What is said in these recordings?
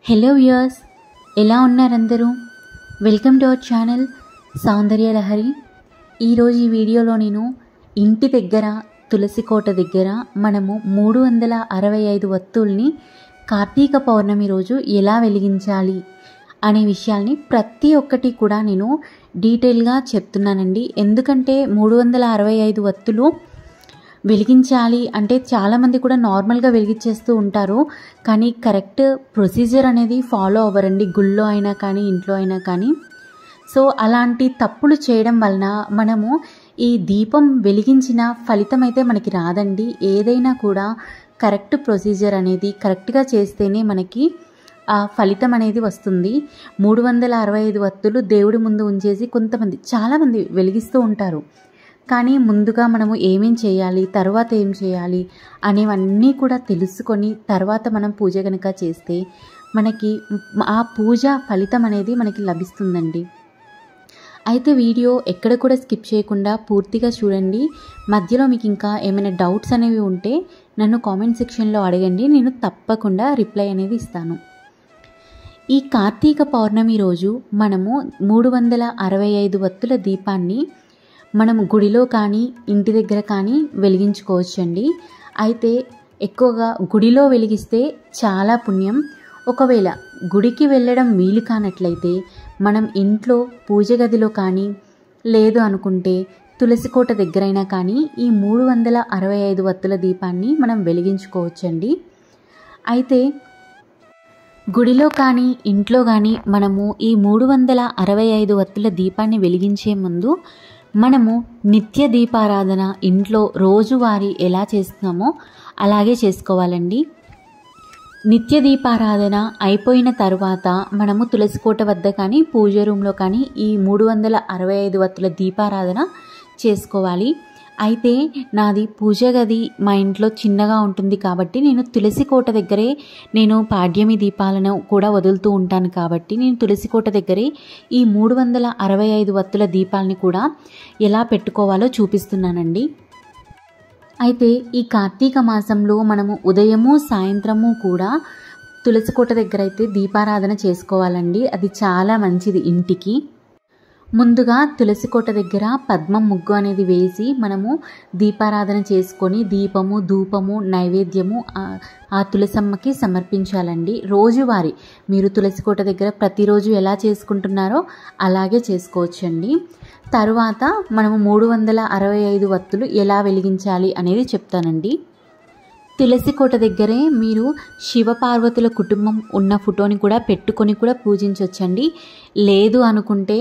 Hello viewers, ఎలా ఉన్నారు అందరూ? వెల్కమ్ టు అవర్ ఛానల్ సౌందర్య లహరి. ఈరోజు ఈ వీడియోలో నేను ఇంటి దగ్గర తులసి కోట దగ్గర మనము 365 వత్తుల్ని కార్తీక పౌర్ణమి రోజు ఎలా వెలిగించాలి అనే విషయాల్ని ప్రతి ఒక్కటి కూడా నేను డీటెయిల్గా చెప్తున్నానండి. ఎందుకంటే 365 వత్తులు వెలిగించాలి అంటే చాలామంది కూడా నార్మల్గా వెలిగించేస్తూ ఉంటారు, కానీ కరెక్ట్ ప్రొసీజర్ అనేది ఫాలో అవ్వరండి, గుళ్ళో అయినా కానీ ఇంట్లో అయినా కానీ. సో అలాంటి తప్పులు చేయడం వలన మనము ఈ దీపం వెలిగించిన ఫలితం అయితే మనకి రాదండి. ఏదైనా కూడా కరెక్ట్ ప్రొసీజర్ అనేది కరెక్ట్గా చేస్తేనే మనకి ఆ ఫలితం అనేది వస్తుంది. 365 వత్తులు దేవుడి ముందు ఉంచేసి చాలామంది వెలిగిస్తూ ఉంటారు, కానీ ముందుగా మనము ఏమేం చేయాలి, తర్వాత ఏం చేయాలి అనేవన్నీ కూడా తెలుసుకొని తర్వాత మనం పూజ కనుక చేస్తే మనకి ఆ పూజ ఫలితం అనేది మనకి లభిస్తుందండి. అయితే వీడియో ఎక్కడ కూడా స్కిప్ చేయకుండా పూర్తిగా చూడండి. మధ్యలో మీకు ఇంకా ఏమైనా డౌట్స్ అనేవి ఉంటే నన్ను కామెంట్ సెక్షన్లో అడగండి, నేను తప్పకుండా రిప్లై అనేది ఇస్తాను. ఈ కార్తీక పౌర్ణమి రోజు మనము 365 వత్తుల దీపాన్ని మనము గుడిలో కానీ ఇంటి దగ్గర కానీ వెలిగించుకోవచ్చండి. అయితే ఎక్కువగా గుడిలో వెలిగిస్తే చాలా పుణ్యం. ఒకవేళ గుడికి వెళ్ళడం వీలు కానట్లయితే మనం ఇంట్లో పూజ గదిలో కానీ లేదు అనుకుంటే తులసి కోట దగ్గరైనా కానీ ఈ 365 వత్తుల దీపాన్ని మనం వెలిగించుకోవచ్చండి. అయితే గుడిలో కానీ ఇంట్లో కానీ మనము ఈ 365 వత్తుల దీపాన్ని వెలిగించే ముందు మనము నిత్య దీపారాధన ఇంట్లో రోజువారీ ఎలా చేస్తున్నామో అలాగే చేసుకోవాలండి. నిత్య దీపారాధన అయిపోయిన తర్వాత మనము తులసి కోట వద్ద కానీ పూజ రూమ్లో కానీ ఈ 365 వత్తుల దీపారాధన చేసుకోవాలి. అయితే నాది పూజ గది మా ఇంట్లో చిన్నగా ఉంటుంది కాబట్టి నేను తులసి కోట దగ్గరే నేను పాడ్యమి దీపాలను కూడా వదులుతూ ఉంటాను కాబట్టి నేను తులసి కోట దగ్గరే ఈ 365 వత్తుల దీపాలని కూడా ఎలా పెట్టుకోవాలో చూపిస్తున్నానండి. అయితే ఈ కార్తీక మాసంలో మనము ఉదయము సాయంత్రము కూడా తులసి కోట దగ్గర అయితే దీపారాధన చేసుకోవాలండి. అది చాలా మంచిది. ఇంటికి ముందుగా తులసి కోట దగ్గర పద్మం ముగ్గు అనేది వేసి మనము దీపారాధన చేసుకొని దీపము ధూపము నైవేద్యము ఆ తులసమ్మకి సమర్పించాలండి. రోజువారీ మీరు తులసి కోట దగ్గర ప్రతిరోజు ఎలా చేసుకుంటున్నారో అలాగే చేసుకోవచ్చండి. తరువాత మనము 365 వత్తులు ఎలా వెలిగించాలి అనేది చెప్తానండి. తులసి కోట దగ్గరే మీరు శివపార్వతుల కుటుంబం ఉన్న ఫోటోని కూడా పెట్టుకొని కూడా పూజించవచ్చండి. లేదు అనుకుంటే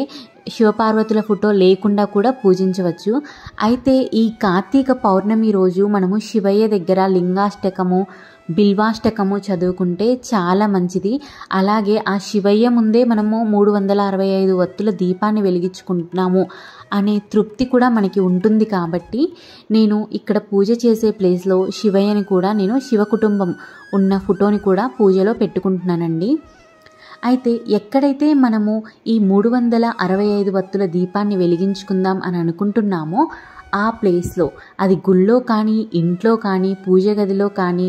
శివపార్వతుల ఫోటో లేకుండా కూడా పూజించవచ్చు. అయితే ఈ కార్తీక పౌర్ణమి రోజు మనము శివయ్య దగ్గర లింగాష్టకము బిల్వాష్టకము చదువుకుంటే చాలా మంచిది. అలాగే ఆ శివయ్య ముందే మనము 365 వత్తుల దీపాన్ని వెలిగించుకుంటున్నాము అనే తృప్తి కూడా మనకి ఉంటుంది. కాబట్టి నేను ఇక్కడ పూజ చేసే ప్లేస్లో శివయ్యని కూడా నేను శివ కుటుంబం ఉన్న ఫోటోని కూడా పూజలో పెట్టుకుంటున్నానండి. అయితే ఎక్కడైతే మనము ఈ 365 వత్తుల దీపాన్ని వెలిగించుకుందాం అని అనుకుంటున్నామో ఆ ప్లేస్లో, అది గుళ్ళో కానీ ఇంట్లో కానీ పూజ గదిలో కానీ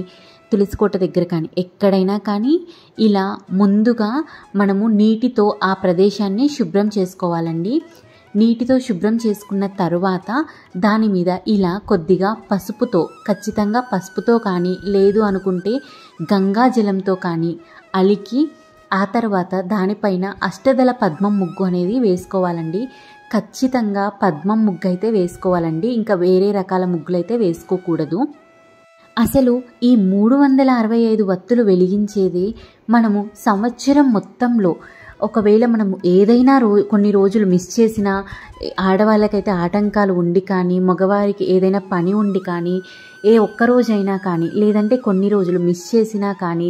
తులసి కోట దగ్గర కానీ ఎక్కడైనా కానీ ఇలా ముందుగా మనము నీటితో ఆ ప్రదేశాన్ని శుభ్రం చేసుకోవాలండి. నీటితో శుభ్రం చేసుకున్న తరువాత దాని మీద ఇలా కొద్దిగా పసుపుతో, ఖచ్చితంగా పసుపుతో కానీ లేదు అనుకుంటే గంగా జలంతో కానీ అలికి ఆ తర్వాత దానిపైన అష్టదళ పద్మం ముగ్గు అనేది వేసుకోవాలండి. ఖచ్చితంగా పద్మం ముగ్గు అయితే వేసుకోవాలండి, ఇంకా వేరే రకాల ముగ్గులైతే వేసుకోకూడదు. అసలు ఈ 365 వత్తులు వెలిగించేది మనము సంవత్సరం మొత్తంలో ఒకవేళ మనము ఏదైనా కొన్ని రోజులు మిస్ చేసినా, ఆడవాళ్ళకైతే ఆటంకాలు ఉండి కానీ మగవారికి ఏదైనా పని ఉండి కానీ ఏ ఒక్కరోజైనా కానీ లేదంటే కొన్ని రోజులు మిస్ చేసినా కానీ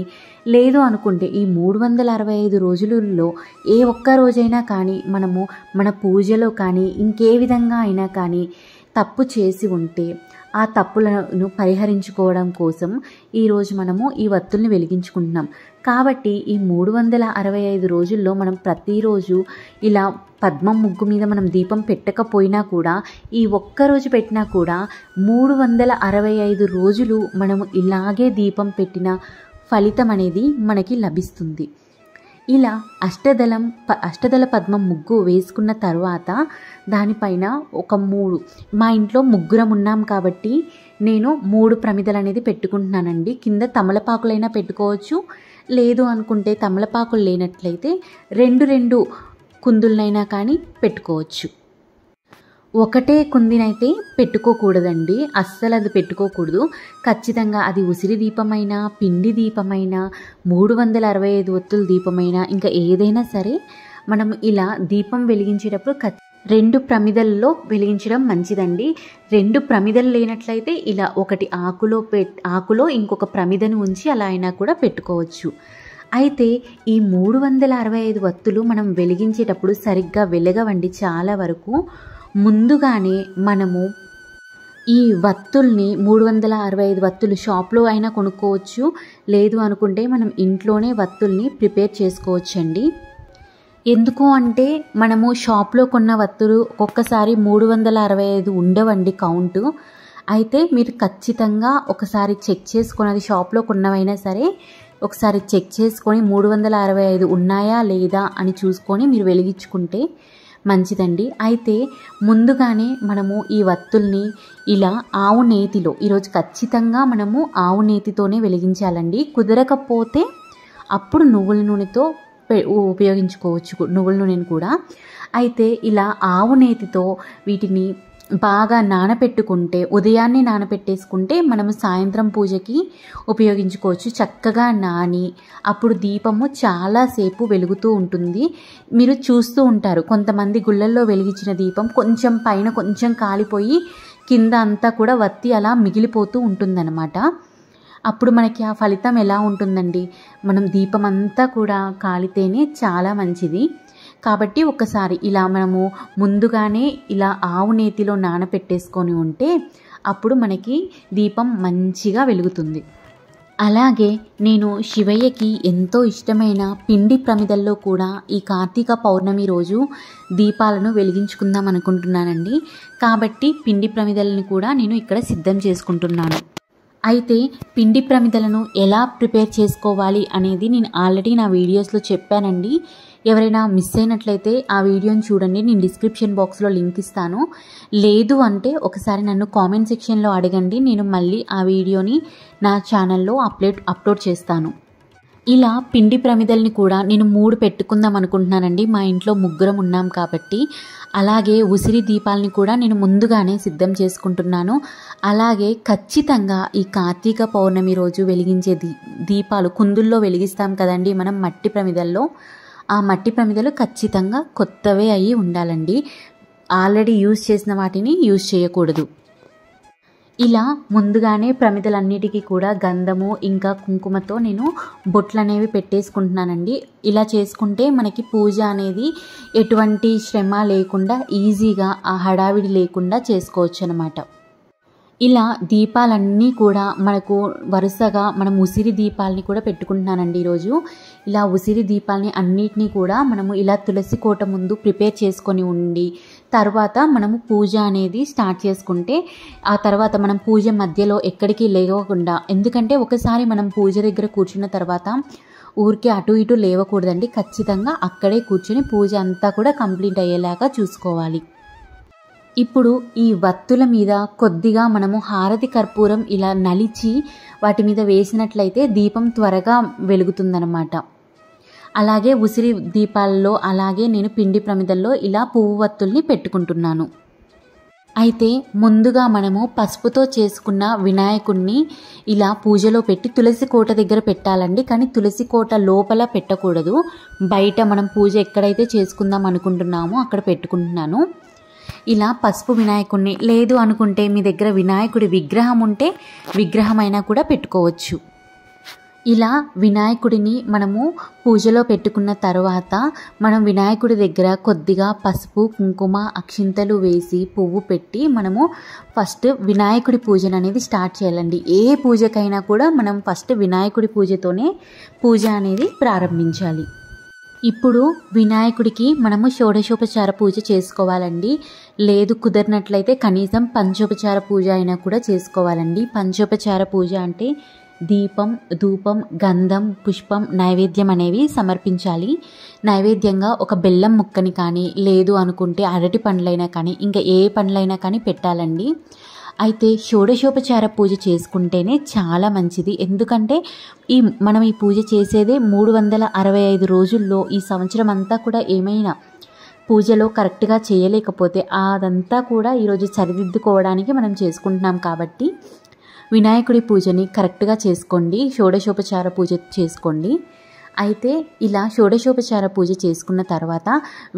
లేదు అనుకుంటే ఈ 365 రోజులలో ఏ ఒక్క రోజైనా కానీ మనము మన పూజలో కానీ ఇంకే విధంగా అయినా కానీ తప్పు చేసి ఉంటే ఆ తప్పులను పరిహరించుకోవడం కోసం ఈరోజు మనము ఈ వత్తుల్ని వెలిగించుకుంటున్నాం. కాబట్టి ఈ 365 రోజుల్లో మనం ప్రతిరోజు ఇలా పద్మం ముగ్గు మీద మనం దీపం పెట్టకపోయినా కూడా ఈ ఒక్కరోజు పెట్టినా కూడా 365 రోజులు మనము ఇలాగే దీపం పెట్టిన ఫలితం అనేది మనకి లభిస్తుంది. ఇలా అష్టదళ పద్మం ముగ్గు వేసుకున్న తర్వాత దానిపైన ఒక 3, మా ఇంట్లో ముగ్గురం ఉన్నాం కాబట్టి నేను 3 ప్రమిదలు అనేది పెట్టుకుంటున్నానండి. కింద తమలపాకులైనా పెట్టుకోవచ్చు, లేదు అనుకుంటే తమలపాకులు లేనట్లయితే 2 కుందులనైనా కానీ పెట్టుకోవచ్చు. ఒకటే కుందినైతే పెట్టుకోకూడదండి, అస్సలు అది పెట్టుకోకూడదు. ఖచ్చితంగా అది ఉసిరి దీపమైనా, పిండి దీపమైనా, 365 ఒత్తుల దీపమైనా, ఇంకా ఏదైనా సరే మనం ఇలా దీపం వెలిగించేటప్పుడు 2 ప్రమిదల్లో వెలిగించడం మంచిదండి. 2 ప్రమిదలు లేనట్లయితే ఇలా ఒకటి ఆకులో ఇంకొక ప్రమిదను ఉంచి అలా అయినా కూడా పెట్టుకోవచ్చు. అయితే ఈ 365 ఒత్తులు మనం వెలిగించేటప్పుడు సరిగ్గా వెలగవండి. చాలా వరకు ముందుగానే మనము ఈ వత్తుల్ని 365 వత్తులు షాప్లో అయినా కొనుక్కోవచ్చు, లేదు అనుకుంటే మనం ఇంట్లోనే వత్తుల్ని ప్రిపేర్ చేసుకోవచ్చండి. ఎందుకు అంటే మనము షాప్లో కొన్న వత్తులు ఒక్కొక్కసారి 365 ఉండవండి కౌంటు. అయితే మీరు ఖచ్చితంగా ఒకసారి చెక్ చేసుకొని, అది షాప్లో కొన్నవైనా సరే ఒకసారి చెక్ చేసుకొని 365 ఉన్నాయా లేదా అని చూసుకొని మీరు వెలిగించుకుంటే మంచిదండి. అయితే ముందుగానే మనము ఈ వత్తుల్ని ఇలా ఆవు నేతిలో, ఈరోజు ఖచ్చితంగా మనము ఆవు నేతితోనే వెలిగించాలండి. కుదరకపోతే అప్పుడు నువ్వుల నూనెతో ఉపయోగించుకోవచ్చు, నువ్వుల నూనెను కూడా. అయితే ఇలా ఆవు నేతితో వీటిని బాగా నానపెట్టుకుంటే, ఉదయాన్నే నానపెట్టేసుకుంటే మనము సాయంత్రం పూజకి ఉపయోగించుకోవచ్చు. చక్కగా నాని అప్పుడు దీపము చాలాసేపు వెలుగుతూ ఉంటుంది. మీరు చూస్తూ ఉంటారు, కొంతమంది గుళ్ళల్లో వెలిగించిన దీపం కొంచెం పైన కొంచెం కాలిపోయి కింద అంతా కూడా వత్తి అలా మిగిలిపోతూ ఉంటుందన్నమాట. అప్పుడు మనకి ఆ ఫలితం ఎలా ఉంటుందండి? మనం దీపం అంతా కూడా కాలితేనే చాలా మంచిది. కాబట్టి ఒకసారి ఇలా మనము ముందుగానే ఇలా ఆవు నేతిలో నానపెట్టేసుకొని ఉంటే అప్పుడు మనకి దీపం మంచిగా వెలుగుతుంది. అలాగే నేను శివయ్యకి ఎంతో ఇష్టమైన పిండి ప్రమిదల్లో కూడా ఈ కార్తీక పౌర్ణమి రోజు దీపాలను వెలిగించుకుందాం అనుకుంటున్నానండి. కాబట్టి పిండి ప్రమిదలను కూడా నేను ఇక్కడ సిద్ధం చేసుకుంటున్నాను. అయితే పిండి ప్రమిదలను ఎలా ప్రిపేర్ చేసుకోవాలి అనేది నేను ఆల్రెడీ నా వీడియోస్లో చెప్పానండి. ఎవరైనా మిస్ అయినట్లయితే ఆ వీడియోని చూడండి, నేను డిస్క్రిప్షన్ బాక్స్లో లింక్ ఇస్తాను. లేదు అంటే ఒకసారి నన్ను కామెంట్ సెక్షన్లో అడగండి, నేను మళ్ళీ ఆ వీడియోని నా ఛానల్లో అప్లోడ్ చేస్తాను. ఇలా పిండి ప్రమిదల్ని కూడా నేను 3 పెట్టుకుందాం అనుకుంటున్నానండి. మా ఇంట్లో ముగ్గురం ఉన్నాం కాబట్టి. అలాగే ఉసిరి దీపాలని కూడా నేను ముందుగానే సిద్ధం చేసుకుంటున్నాను. అలాగే ఖచ్చితంగా ఈ కార్తీక పౌర్ణమి రోజు వెలిగించే దీపాలు కుందుల్లో వెలిగిస్తాం కదండి మనం మట్టి ప్రమిదల్లో. ఆ మట్టి ప్రమిదలు ఖచ్చితంగా కొత్తవే అయ్యి ఉండాలండి. ఆల్రెడీ యూజ్ చేసిన వాటిని యూజ్ చేయకూడదు. ఇలా ముందుగానే ప్రమిదలన్నిటికీ కూడా గంధము ఇంకా కుంకుమతో నేను బొట్లు అనేవి పెట్టేసుకుంటున్నానండి. ఇలా చేసుకుంటే మనకి పూజ అనేది ఎటువంటి శ్రమ లేకుండా ఈజీగా ఆ హడావిడి లేకుండా చేసుకోవచ్చు అన్నమాట. ఇలా దీపాలన్నీ కూడా మనకు వరుసగా మనం ఉసిరి దీపాలని కూడా పెట్టుకుంటున్నానండి ఈరోజు. ఇలా ఉసిరి దీపాలని అన్నిటినీ కూడా మనము ఇలా తులసి కోట ముందు ప్రిపేర్ చేసుకొని ఉండి తర్వాత మనము పూజ అనేది స్టార్ట్ చేసుకుంటే ఆ తర్వాత మనం పూజ మధ్యలో ఎక్కడికి లేవకుండా, ఎందుకంటే ఒకసారి మనం పూజ దగ్గర కూర్చున్న తర్వాత ఊరికే అటు ఇటు లేవకూడదండి. ఖచ్చితంగా అక్కడే కూర్చొని పూజ అంతా కూడా కంప్లీట్ అయ్యేలాగా చూసుకోవాలి. ఇప్పుడు ఈ వత్తుల మీద కొద్దిగా మనము హారతి కర్పూరం ఇలా నలిచి వాటి మీద వేసినట్లయితే దీపం త్వరగా వెలుగుతుందన్నమాట. అలాగే ఉసిరి దీపాల్లో అలాగే నేను పిండి ప్రమిదల్లో ఇలా పువ్వు వత్తుల్ని పెట్టుకుంటున్నాను. అయితే ముందుగా మనము పసుపుతో చేసుకున్న వినాయకుడిని ఇలా పూజలో పెట్టి తులసి కోట దగ్గర పెట్టాలండి. కానీ తులసి కోట లోపల పెట్టకూడదు, బయట మనం పూజ ఎక్కడైతే చేసుకుందాం అనుకుంటున్నామో అక్కడ పెట్టుకుంటున్నాను. ఇలా పసుపు వినాయకుడిని, లేదు అనుకుంటే మీ దగ్గర వినాయకుడి విగ్రహం ఉంటే విగ్రహమైనా కూడా పెట్టుకోవచ్చు. ఇలా వినాయకుడిని మనము పూజలో పెట్టుకున్న తర్వాత మనం వినాయకుడి దగ్గర కొద్దిగా పసుపు కుంకుమ అక్షింతలు వేసి పువ్వు పెట్టి మనము ఫస్ట్ వినాయకుడి పూజను అనేది స్టార్ట్ చేయాలండి. ఏ పూజకైనా కూడా మనం ఫస్ట్ వినాయకుడి పూజతోనే పూజ అనేది ప్రారంభించాలి. ఇప్పుడు వినాయకుడికి మనము షోడశోపచార పూజ చేసుకోవాలండి. లేదు కుదరినట్లయితే కనీసం పంచోపచార పూజ అయినా కూడా చేసుకోవాలండి. పంచోపచార పూజ అంటే దీపం, ధూపం, గంధం, పుష్పం, నైవేద్యం అనేవి సమర్పించాలి. నైవేద్యంగా ఒక బెల్లం ముక్కని కానీ, లేదు అనుకుంటే అరటి పండ్లైనా కానీ, ఇంకా ఏ పండ్లైనా కానీ పెట్టాలండి. అయితే షోడశోపచార పూజ చేసుకుంటేనే చాలా మంచిది. ఎందుకంటే మనం ఈ పూజ చేసేదే 365 రోజుల్లో. ఈ సంవత్సరం అంతా కూడా ఏమైనా పూజలో కరెక్ట్గా చేయలేకపోతే అదంతా కూడా ఈరోజు సరిదిద్దుకోవడానికి మనం చేసుకుంటున్నాం. కాబట్టి వినాయకుడి పూజని కరెక్ట్గా చేసుకోండి, షోడశోపచార పూజ చేసుకోండి. అయితే ఇలా షోడశోపచార పూజ చేసుకున్న తర్వాత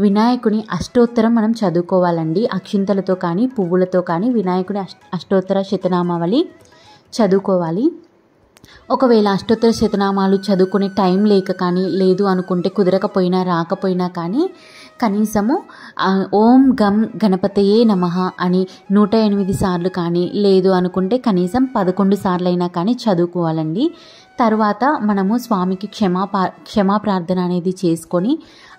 వినాయకుని అష్టోత్తరం మనం చదువుకోవాలండి. అక్షింతలతో కానీ పువ్వులతో కానీ వినాయకుని అష్టోత్తర శతనామావళి చదువుకోవాలి. ఒకవేళ అష్టోత్తర శతనామాలు చదువుకునే టైం లేక కానీ, లేదు అనుకుంటే కుదరకపోయినా రాకపోయినా కానీ కనీసము ఓం గం గణపతయే నమః అని 108 సార్లు కానీ, లేదు అనుకుంటే కనీసం 11 సార్లు అయినా కానీ చదువుకోవాలండి. తర్వాత మనము స్వామికి క్షమా ప్రార్థన అనేది చేసుకొని,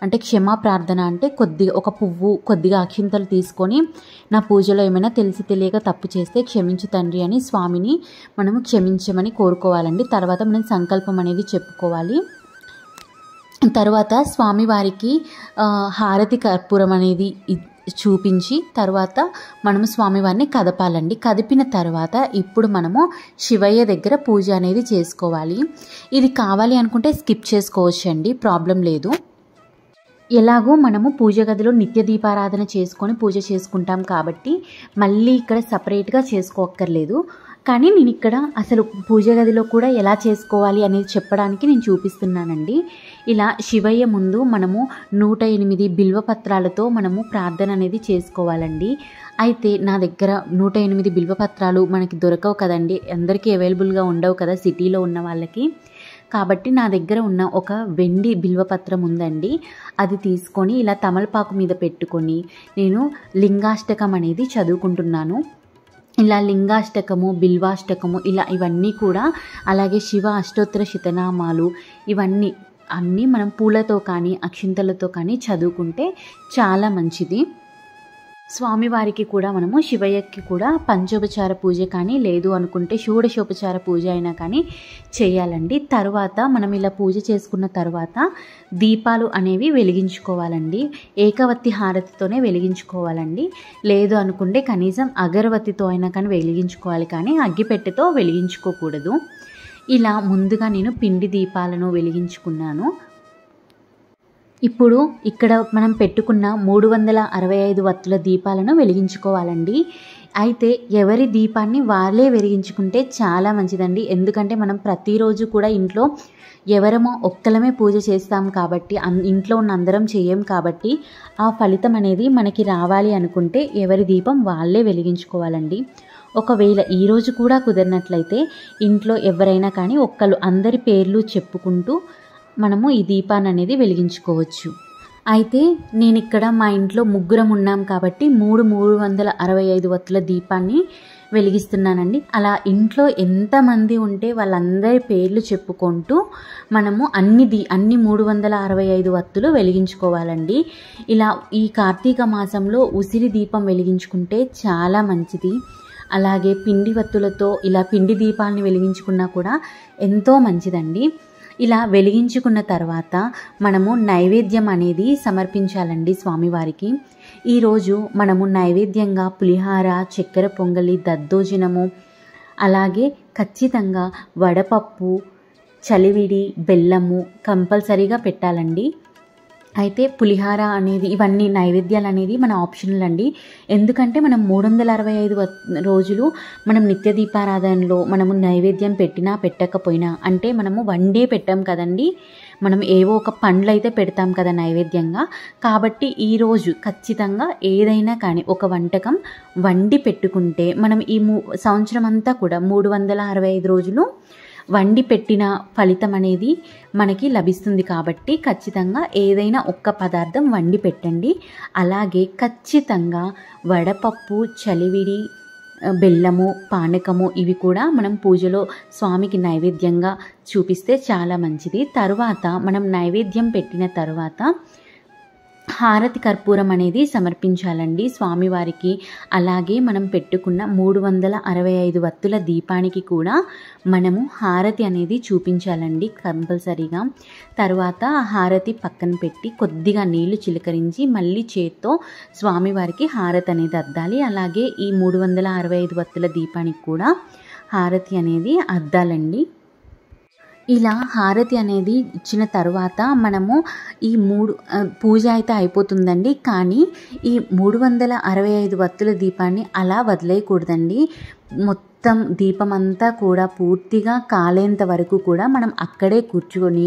అంటే క్షమా ప్రార్థన అంటే కొద్దిగా ఒక పువ్వు, కొద్దిగా అక్షింతలు తీసుకొని, నా పూజలో ఏమైనా తెలిసి తెలియక తప్పు చేస్తే క్షమించు తండ్రి అని స్వామిని మనము క్షమించమని కోరుకోవాలండి. తర్వాత మనం సంకల్పం అనేది చెప్పుకోవాలి. తర్వాత స్వామివారికి హారతి కర్పూరం అనేది చూపించి తర్వాత మనము స్వామివారిని కదపాలండి. కదిపిన తర్వాత ఇప్పుడు మనము శివయ్య దగ్గర పూజ అనేది చేసుకోవాలి. ఇది కావాలి అనుకుంటే స్కిప్ చేసుకోవచ్చండి, ప్రాబ్లం లేదు. ఎలాగో మనము పూజ గదిలో నిత్య దీపారాధన చేసుకొని పూజ చేసుకుంటాం కాబట్టి మళ్ళీ ఇక్కడ సపరేట్గా చేసుకోక్కర్లేదు. కానీ నేను ఇక్కడ అసలు పూజ గదిలో కూడా ఎలా చేసుకోవాలి అనేది చెప్పడానికి నేను చూపిస్తున్నానండి. ఇలా శివయ్య ముందు మనము 108 బిల్వపత్రాలతో మనము ప్రార్థన అనేది చేసుకోవాలండి. అయితే నా దగ్గర 108 బిల్వపత్రాలు మనకి దొరకవు కదండి, అందరికీ అవైలబుల్గా ఉండవు కదా సిటీలో ఉన్న వాళ్ళకి. కాబట్టి నా దగ్గర ఉన్న ఒక వెండి బిల్వపత్రం ఉందండి. అది తీసుకొని ఇలా తమలపాకు మీద పెట్టుకొని నేను లింగాష్టకం అనేది చదువుకుంటున్నాను. ఇలా లింగాష్టకము, బిల్వాష్టకము ఇలా ఇవన్నీ కూడా, అలాగే శివ అష్టోత్తర శతనామాలు అన్నీ మనం పూలతో కానీ అక్షింతలతో కానీ చదువుకుంటే చాలా మంచిది. స్వామివారికి కూడా మనము శివయ్యకి కూడా పంచోపచార పూజ కానీ, లేదు అనుకుంటే షోడశోపచార పూజ అయినా కానీ చేయాలండి. తర్వాత మనం ఇలా పూజ చేసుకున్న తర్వాత దీపాలు అనేవి వెలిగించుకోవాలండి. ఏకవత్తి హారతితోనే వెలిగించుకోవాలండి. లేదు అనుకుంటే కనీసం అగరవత్తితో అయినా కానీ వెలిగించుకోవాలి, కానీ అగ్గిపెట్టెతో వెలిగించుకోకూడదు. ఇలా ముందుగా నేను పిండి దీపాలను వెలిగించుకున్నాను. ఇప్పుడు ఇక్కడ మనం పెట్టుకున్న 365 వత్తుల దీపాలను వెలిగించుకోవాలండి. అయితే ఎవరి దీపాన్ని వాళ్ళే వెలిగించుకుంటే చాలా మంచిదండి. ఎందుకంటే మనం ప్రతిరోజు కూడా ఇంట్లో ఎవరమో ఒక్కలమే పూజ చేస్తాం కాబట్టి, ఇంట్లో ఉన్న అందరం చేయం కాబట్టి ఆ ఫలితం అనేది మనకి రావాలి అనుకుంటే ఎవరి దీపం వాళ్ళే వెలిగించుకోవాలండి. ఒకవేళ ఈరోజు కూడా కుదిరినట్లయితే ఇంట్లో ఎవరైనా కానీ అందరి పేర్లు చెప్పుకుంటూ మనము ఈ దీపాన్ని అనేది వెలిగించుకోవచ్చు. అయితే నేను ఇక్కడ మా ఇంట్లో ముగ్గురం ఉన్నాం కాబట్టి 365 వత్తుల దీపాన్ని వెలిగిస్తున్నానండి. అలా ఇంట్లో ఎంతమంది ఉంటే వాళ్ళందరి పేర్లు చెప్పుకుంటూ మనము అన్ని 365 వత్తులు వెలిగించుకోవాలండి. ఇలా ఈ కార్తీక మాసంలో ఉసిరి దీపం వెలిగించుకుంటే చాలా మంచిది. అలాగే పిండి వత్తులతో ఇలా పిండి దీపాలని వెలిగించుకున్నా కూడా ఎంతో మంచిదండి. ఇలా వెలిగించుకున్న తర్వాత మనము నైవేద్యం అనేది సమర్పించాలండి స్వామివారికి. ఈరోజు మనము నైవేద్యంగా పులిహార, చక్కెర పొంగలి, దద్దోజనము, అలాగే ఖచ్చితంగా వడపప్పు, చలివిడి, బెల్లము కంపల్సరీగా పెట్టాలండి. అయితే పులిహార అనేది ఇవన్నీ నైవేద్యాలు అనేది మన ఆప్షనల్ అండి. ఎందుకంటే మనం 365 రోజులు మనం నిత్య దీపారాధనలో మనము నైవేద్యం పెట్టినా పెట్టకపోయినా, అంటే మనము వన్డే పెట్టాం కదండి, మనం ఏవో ఒక పండ్లు అయితే పెడతాం కదా నైవేద్యంగా. కాబట్టి ఈరోజు ఖచ్చితంగా ఏదైనా కానీ ఒక వంటకం వండి పెట్టుకుంటే మనం ఈ సంవత్సరం అంతా కూడా 365 రోజులు వండి పెట్టిన ఫలితం అనేది మనకి లభిస్తుంది. కాబట్టి ఖచ్చితంగా ఏదైనా ఒక్క పదార్థం వండి పెట్టండి. అలాగే ఖచ్చితంగా వడపప్పు, చలివిడి, బెల్లము, పానకము ఇవి కూడా మనం పూజలో స్వామికి నైవేద్యంగా చూపిస్తే చాలా మంచిది. తర్వాత మనం నైవేద్యం పెట్టిన తర్వాత హారతి కర్పూరం అనేది సమర్పించాలండి స్వామివారికి. అలాగే మనం పెట్టుకున్న 365 వత్తుల దీపానికి కూడా మనము హారతి అనేది చూపించాలండి కంపల్సరీగా. తర్వాత హారతి పక్కన పెట్టి కొద్దిగా నీళ్లు చిలకరించి మళ్ళీ చేత్తో స్వామివారికి హారతి అనేది అద్దాలి. అలాగే ఈ 365 వత్తుల దీపానికి కూడా హారతి అనేది అద్దాలండి. ఇలా హారతి అనేది ఇచ్చిన తర్వాత మనము ఈ పూజ అయితే అయిపోతుందండి. కానీ ఈ 365 వత్తుల దీపాన్ని అలా వదిలేయకూడదండి. మొత్తం దీపం అంతా కూడా పూర్తిగా కాలేంత వరకు కూడా మనం అక్కడే కూర్చుకొని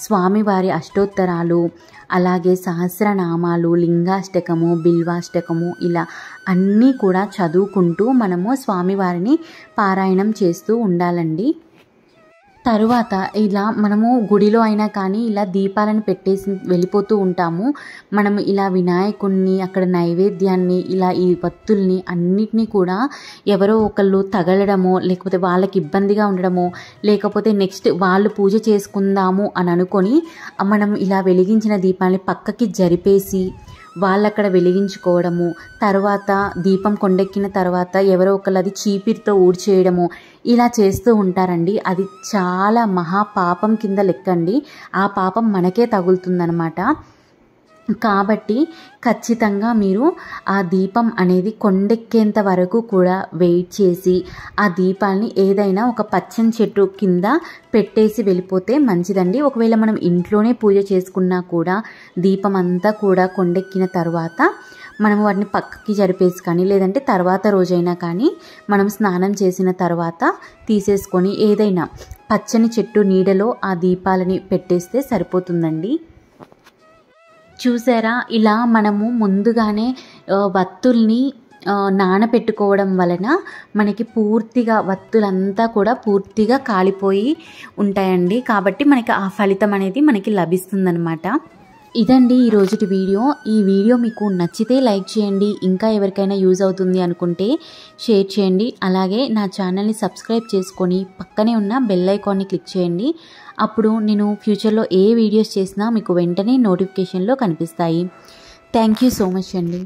స్వామివారి అష్టోత్తరాలు, అలాగే సహస్రనామాలు, లింగాష్టకము, బిల్వాష్టకము ఇలా అన్నీ కూడా చదువుకుంటూ మనము స్వామివారిని పారాయణం చేస్తూ ఉండాలండి. తరువాత ఇలా మనము గుడిలో అయినా కానీ ఇలా దీపాలను పెట్టేసి వెళ్ళిపోతూ ఉంటాము. మనము ఇలా వినాయకుడిని, అక్కడ నైవేద్యాన్ని, ఇలా ఈ వత్తుల్ని అన్నిటినీ కూడా ఎవరో ఒకళ్ళు తగలడమో, లేకపోతే వాళ్ళకి ఇబ్బందిగా ఉండడమో, లేకపోతే నెక్స్ట్ వాళ్ళు పూజ చేసుకుందాము అని అనుకొని మనం ఇలా వెలిగించిన దీపాన్ని పక్కకి జరిపేసి వాళ్ళక్కడ వెలిగించుకోవడము, తర్వాత దీపం కొండెక్కిన తర్వాత ఎవరో ఒకళ్ళు అది చీపిరితో ఊడ్చేయడము ఇలా చేస్తూ ఉంటారండి. అది చాలా మహాపాపం కింద లెక్కండి. ఆ పాపం మనకే తగులుతుందనమాట. కాబట్టి ఖచ్చితంగా మీరు ఆ దీపం అనేది కొండెక్కేంత వరకు కూడా వెయిట్ చేసి ఆ దీపాన్ని ఏదైనా ఒక పచ్చని చెట్టు కింద పెట్టేసి వెళ్ళిపోతే మంచిదండి. ఒకవేళ మనం ఇంట్లోనే పూజ చేసుకున్నా కూడా దీపం అంతా కూడా కొండెక్కిన తర్వాత మనం వాటిని పక్కకి జరిపేసి కానీ, లేదంటే తర్వాత రోజైనా కానీ మనం స్నానం చేసిన తర్వాత తీసేసుకొని ఏదైనా పచ్చని చెట్టు నీడలో ఆ దీపాలని పెట్టేస్తే సరిపోతుందండి. చూసారా, ఇలా మనము ముందుగానే వత్తుల్ని నానపెట్టుకోవడం వలన మనకి పూర్తిగా వత్తులంతా కూడా పూర్తిగా కాలిపోయి ఉంటాయండి. కాబట్టి మనకి ఆ ఫలితం అనేది మనకి లభిస్తుందన్నమాట. ఇదండి ఈ రోజుటి వీడియో. ఈ వీడియో మీకు నచ్చితే లైక్ చేయండి. ఇంకా ఎవరికైనా యూజ్ అవుతుంది అనుకుంటే షేర్ చేయండి. అలాగే నా ఛానల్ని సబ్స్క్రైబ్ చేసుకొని పక్కనే ఉన్న బెల్ ఐకాన్ని క్లిక్ చేయండి. అప్పుడు నేను ఫ్యూచర్లో ఏ వీడియోస్ చేసినా మీకు వెంటనే నోటిఫికేషన్లో కనిపిస్తాయి. థ్యాంక్ యూ సో మచ్ అండి.